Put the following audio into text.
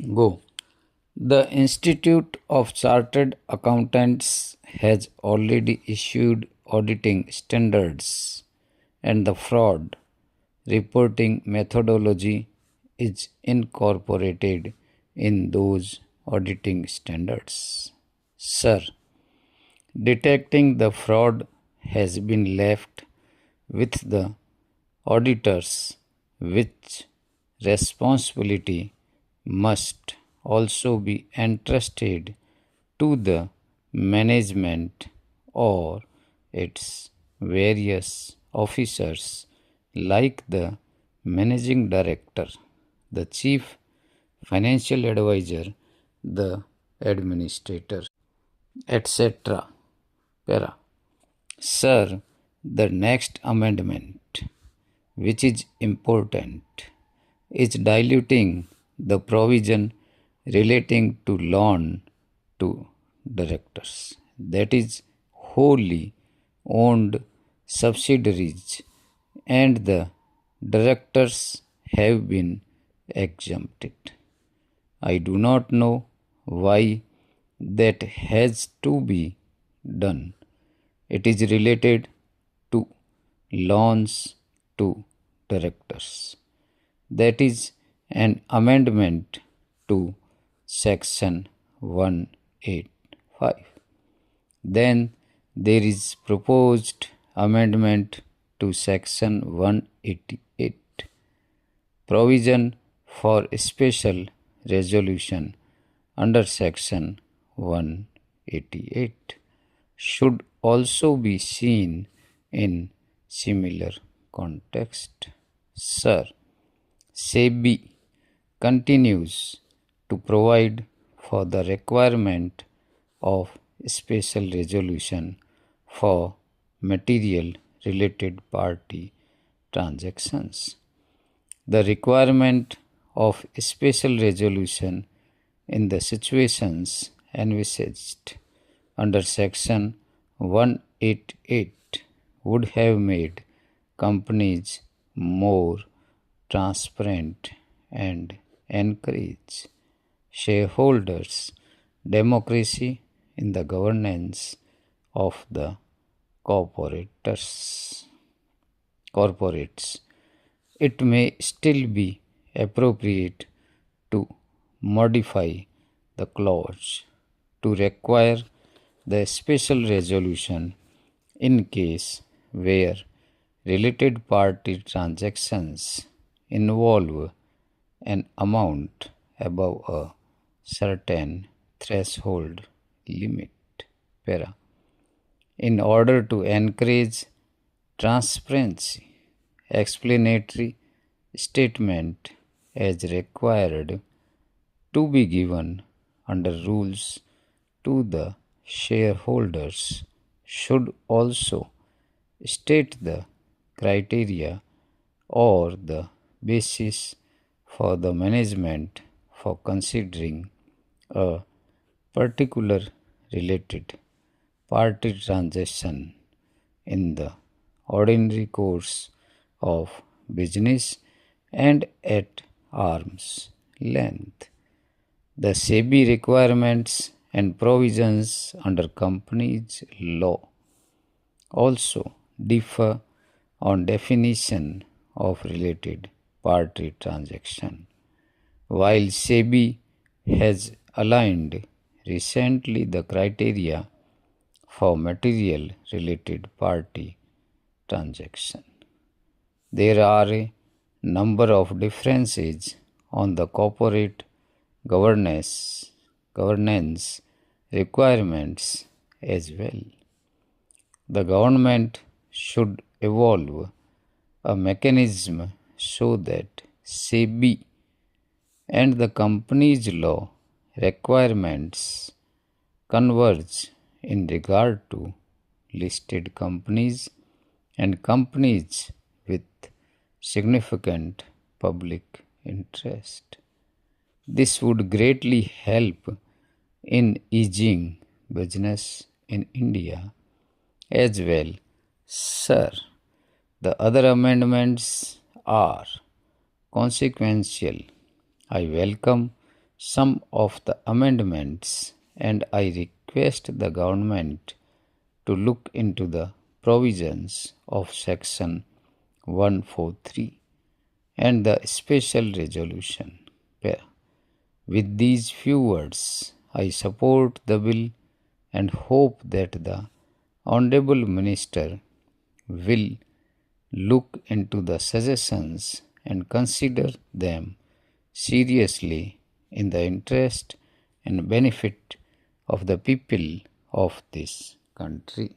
Go. The Institute of Chartered Accountants has already issued auditing standards, and the fraud reporting methodology is incorporated in those auditing standards. Sir, detecting the fraud has been left with the auditors, which responsibility must also be entrusted to the management or its various officers like the managing director, the chief financial advisor, the administrator, etc. Para. Sir, the next amendment, which is important, is diluting the provision relating to loan to directors, that is, wholly owned subsidiaries, and the directors have been exempted. I do not know why that has to be done. It is related to loans to directors. That is an amendment to section 185. Then there is proposed amendment to section 188, provision for special resolution under section 188 should also be seen in similar context. Sir, SEBI continues to provide for the requirement of special resolution for material related party transactions. The requirement of special resolution in the situations envisaged under section 188 would have made companies more transparent and encourage shareholders' democracy in the governance of the corporates. It may still be appropriate to modify the clause to require the special resolution in case where related party transactions involve an amount above a certain threshold limit. Para. In order to encourage transparency, explanatory statement as required to be given under rules to the shareholders should also state the criteria or the basis for the management for considering a particular related party transaction in the ordinary course of business and at arm's length. The SEBI requirements and provisions under companies law also differ on definition of related party transaction. While SEBI has aligned recently the criteria for material related party transaction, there are a number of differences on the corporate governance requirements as well. The government should evolve a mechanism so that SEBI and the company's law requirements converge in regard to listed companies and companies with significant public interest. This would greatly help in easing business in India as well. Sir, the other amendments are consequential. I welcome some of the amendments, and I request the government to look into the provisions of Section 143 and the special resolution. With these few words, I support the bill and hope that the Honorable Minister will look into the suggestions and consider them seriously in the interest and benefit of the people of this country.